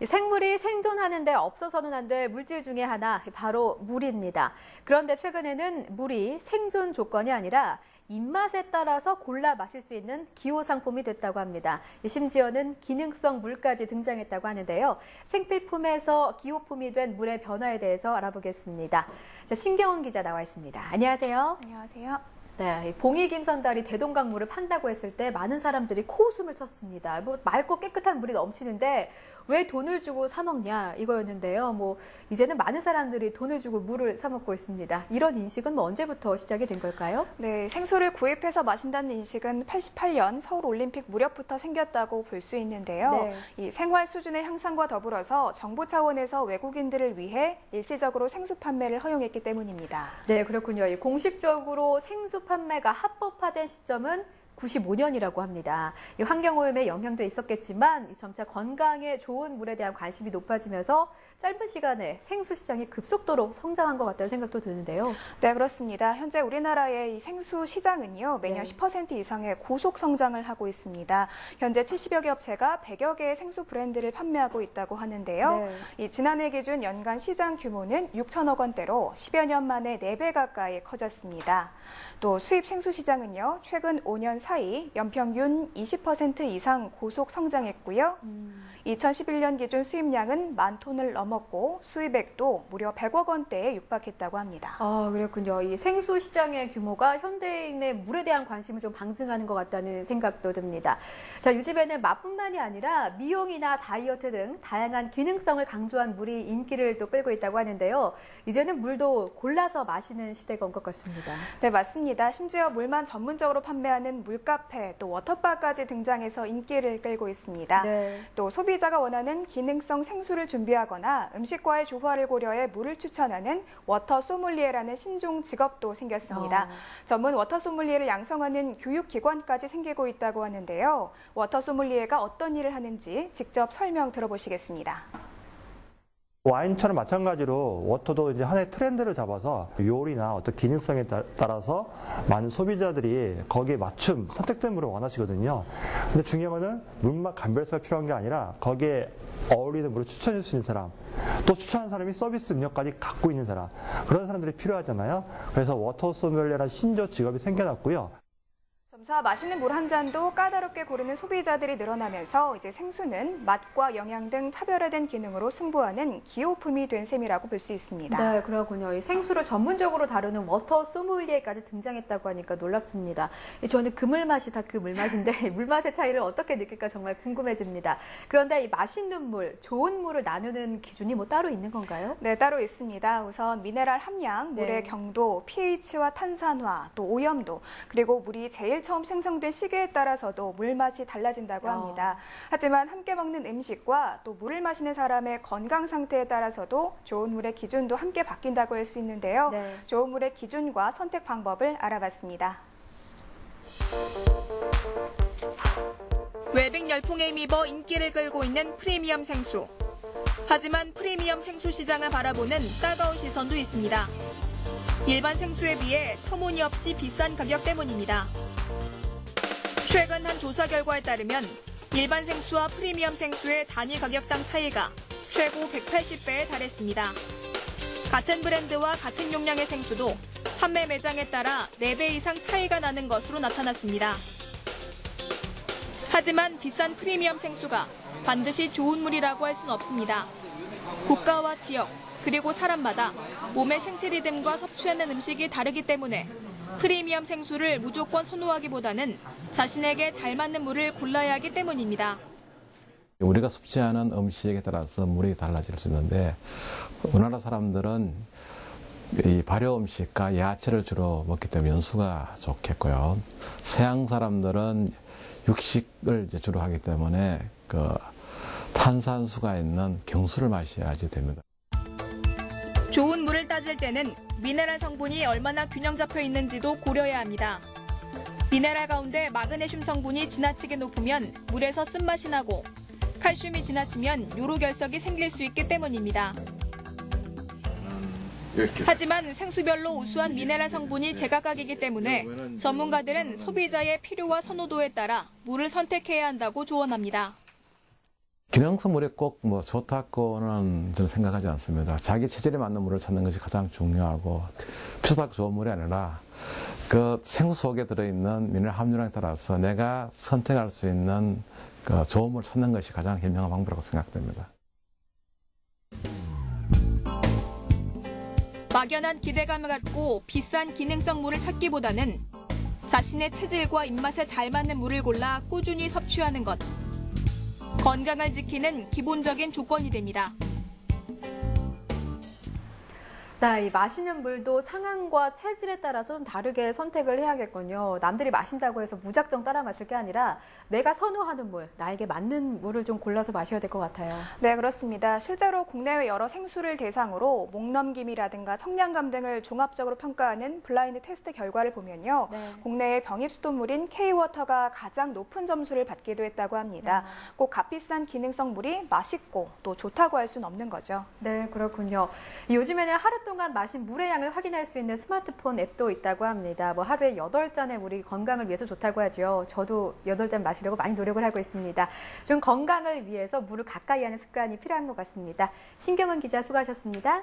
생물이 생존하는데 없어서는 안 될 물질 중에 하나, 바로 물입니다. 그런데 최근에는 물이 생존 조건이 아니라 입맛에 따라서 골라 마실 수 있는 기호 상품이 됐다고 합니다. 심지어는 기능성 물까지 등장했다고 하는데요. 생필품에서 기호품이 된 물의 변화에 대해서 알아보겠습니다. 자, 신경원 기자 나와 있습니다. 안녕하세요. 안녕하세요. 네, 봉이 김선달이 대동강물을 판다고 했을 때 많은 사람들이 코웃음을 쳤습니다. 맑고 깨끗한 물이 넘치는데 왜 돈을 주고 사 먹냐 이거였는데요. 이제는 많은 사람들이 돈을 주고 물을 사 먹고 있습니다. 이런 인식은 언제부터 시작이 된 걸까요? 네, 생수를 구입해서 마신다는 인식은 88년 서울올림픽 무렵부터 생겼다고 볼 수 있는데요. 네. 이 생활 수준의 향상과 더불어서 정부 차원에서 외국인들을 위해 일시적으로 생수 판매를 허용했기 때문입니다. 네, 그렇군요. 공식적으로 생수 판매가 합법화된 시점은 95년이라고 합니다. 이 환경오염에 영향도 있었겠지만 점차 건강에 좋은 물에 대한 관심이 높아지면서 짧은 시간에 생수 시장이 급속도로 성장한 것 같다는 생각도 드는데요. 네, 그렇습니다. 현재 우리나라의 이 생수 시장은요, 매년 10% 이상의 고속 성장을 하고 있습니다. 현재 70여 개 업체가 100여 개의 생수 브랜드를 판매하고 있다고 하는데요. 이 지난해 기준 연간 시장 규모는 6천억 원대로 10여 년 만에 4배 가까이 커졌습니다. 또 수입 생수 시장은요, 최근 5년 사이 연평균 20% 이상 고속 성장했고요. 2011년 기준 수입량은 10,000톤을 넘었고 수입액도 무려 100억 원대에 육박했다고 합니다. 아, 그렇군요. 이 생수 시장의 규모가 현대인의 물에 대한 관심을 좀 방증하는 것 같다는 생각도 듭니다. 자, 요즘에는 맛뿐만이 아니라 미용이나 다이어트 등 다양한 기능성을 강조한 물이 인기를 또 끌고 있다고 하는데요. 이제는 물도 골라서 마시는 시대가 온 것 같습니다. 네, 맞습니다. 심지어 물만 전문적으로 판매하는 물카페, 또 워터바까지 등장해서 인기를 끌고 있습니다. 네. 또 소비자가 원하는 기능성 생수를 준비하거나 음식과의 조화를 고려해 물을 추천하는 워터 소믈리에라는 신종 직업도 생겼습니다. 전문 워터 소믈리에를 양성하는 교육기관까지 생기고 있다고 하는데요. 워터 소믈리에가 어떤 일을 하는지 직접 설명 들어보시겠습니다. 와인처럼 마찬가지로 워터도 이제 하나의 트렌드를 잡아서 요리나 어떤 기능성에 따라서 많은 소비자들이 거기에 맞춤 선택된 물을 원하시거든요. 근데 중요한 거는 물맛 감별사가 필요한 게 아니라 거기에 어울리는 물을 추천해 줄 수 있는 사람, 또 추천하는 사람이 서비스 능력까지 갖고 있는 사람, 그런 사람들이 필요하잖아요. 그래서 워터 소믈리에라는 신조 직업이 생겨났고요. 점차 마시는 물 한 잔도 까다롭게 고르는 소비자들이 늘어나면서 이제 생수는 맛과 영양 등 차별화된 기능으로 승부하는 기호품이 된 셈이라고 볼 수 있습니다. 네, 그렇군요. 이 생수를 전문적으로 다루는 워터 소믈리에까지 등장했다고 하니까 놀랍습니다. 저는 그 물맛이 다 그 물맛인데 물맛의 차이를 어떻게 느낄까 정말 궁금해집니다. 그런데 이 맛있는 물, 좋은 물을 나누는 기준이 따로 있는 건가요? 네, 따로 있습니다. 우선 미네랄 함량, 물의 경도, pH와 탄산화, 또 오염도, 그리고 물이 제일 처음 생성된 시기에 따라서도 물맛이 달라진다고 합니다. 하지만 함께 먹는 음식과 또 물을 마시는 사람의 건강 상태에 따라서도 좋은 물의 기준도 함께 바뀐다고 할 수 있는데요. 좋은 물의 기준과 선택 방법을 알아봤습니다. 웰빙 열풍에 힘입어 인기를 끌고 있는 프리미엄 생수. 하지만 프리미엄 생수 시장을 바라보는 따가운 시선도 있습니다. 일반 생수에 비해 터무니없이 비싼 가격 때문입니다. 최근 한 조사 결과에 따르면 일반 생수와 프리미엄 생수의 단위 가격당 차이가 최고 180배에 달했습니다. 같은 브랜드와 같은 용량의 생수도 판매 매장에 따라 4배 이상 차이가 나는 것으로 나타났습니다. 하지만 비싼 프리미엄 생수가 반드시 좋은 물이라고 할 수는 없습니다. 국가와 지역, 그리고 사람마다 몸의 생체 리듬과 섭취하는 음식이 다르기 때문에 프리미엄 생수를 무조건 선호하기보다는 자신에게 잘 맞는 물을 골라야 하기 때문입니다. 우리가 섭취하는 음식에 따라서 물이 달라질 수 있는데 우리나라 사람들은 이 발효 음식과 야채를 주로 먹기 때문에 연수가 좋겠고요. 서양 사람들은 육식을 이제 주로 하기 때문에 탄산수가 있는 경수를 마셔야지 됩니다. 좋은 물을 따질 때는 미네랄 성분이 얼마나 균형 잡혀 있는지도 고려해야 합니다. 미네랄 가운데 마그네슘 성분이 지나치게 높으면 물에서 쓴맛이 나고 칼슘이 지나치면 요로결석이 생길 수 있기 때문입니다. 하지만 생수별로 우수한 미네랄 성분이 제각각이기 때문에 전문가들은 소비자의 필요와 선호도에 따라 물을 선택해야 한다고 조언합니다. 기능성 물이 꼭 뭐 좋다고는 저는 생각하지 않습니다. 자기 체질에 맞는 물을 찾는 것이 가장 중요하고 비싸고 좋은 물이 아니라 그 생수 속에 들어있는 미네랄 함유량에 따라서 내가 선택할 수 있는 그 좋은 물을 찾는 것이 가장 현명한 방법이라고 생각됩니다. 막연한 기대감을 갖고 비싼 기능성 물을 찾기보다는 자신의 체질과 입맛에 잘 맞는 물을 골라 꾸준히 섭취하는 것. 건강을 지키는 기본적인 조건이 됩니다. 네, 이 마시는 물도 상황과 체질에 따라서 좀 다르게 선택을 해야겠군요. 남들이 마신다고 해서 무작정 따라 마실 게 아니라 내가 선호하는 물, 나에게 맞는 물을 좀 골라서 마셔야 될 것 같아요. 네, 그렇습니다. 실제로 국내외 여러 생수를 대상으로 목넘김이라든가 청량감 등을 종합적으로 평가하는 블라인드 테스트 결과를 보면요. 네. 국내의 병입수돗물인 K-워터가 가장 높은 점수를 받기도 했다고 합니다. 꼭 값비싼 기능성 물이 맛있고 또 좋다고 할 수는 없는 거죠. 네, 그렇군요. 요즘에는 하루 동안 마신 물의 양을 확인할 수 있는 스마트폰 앱도 있다고 합니다. 뭐 하루에 8잔의 물이 건강을 위해서 좋다고 하죠. 저도 8잔 마시려고 많이 노력을 하고 있습니다. 좀 건강을 위해서 물을 가까이 하는 습관이 필요한 것 같습니다. 신경은 기자 수고하셨습니다.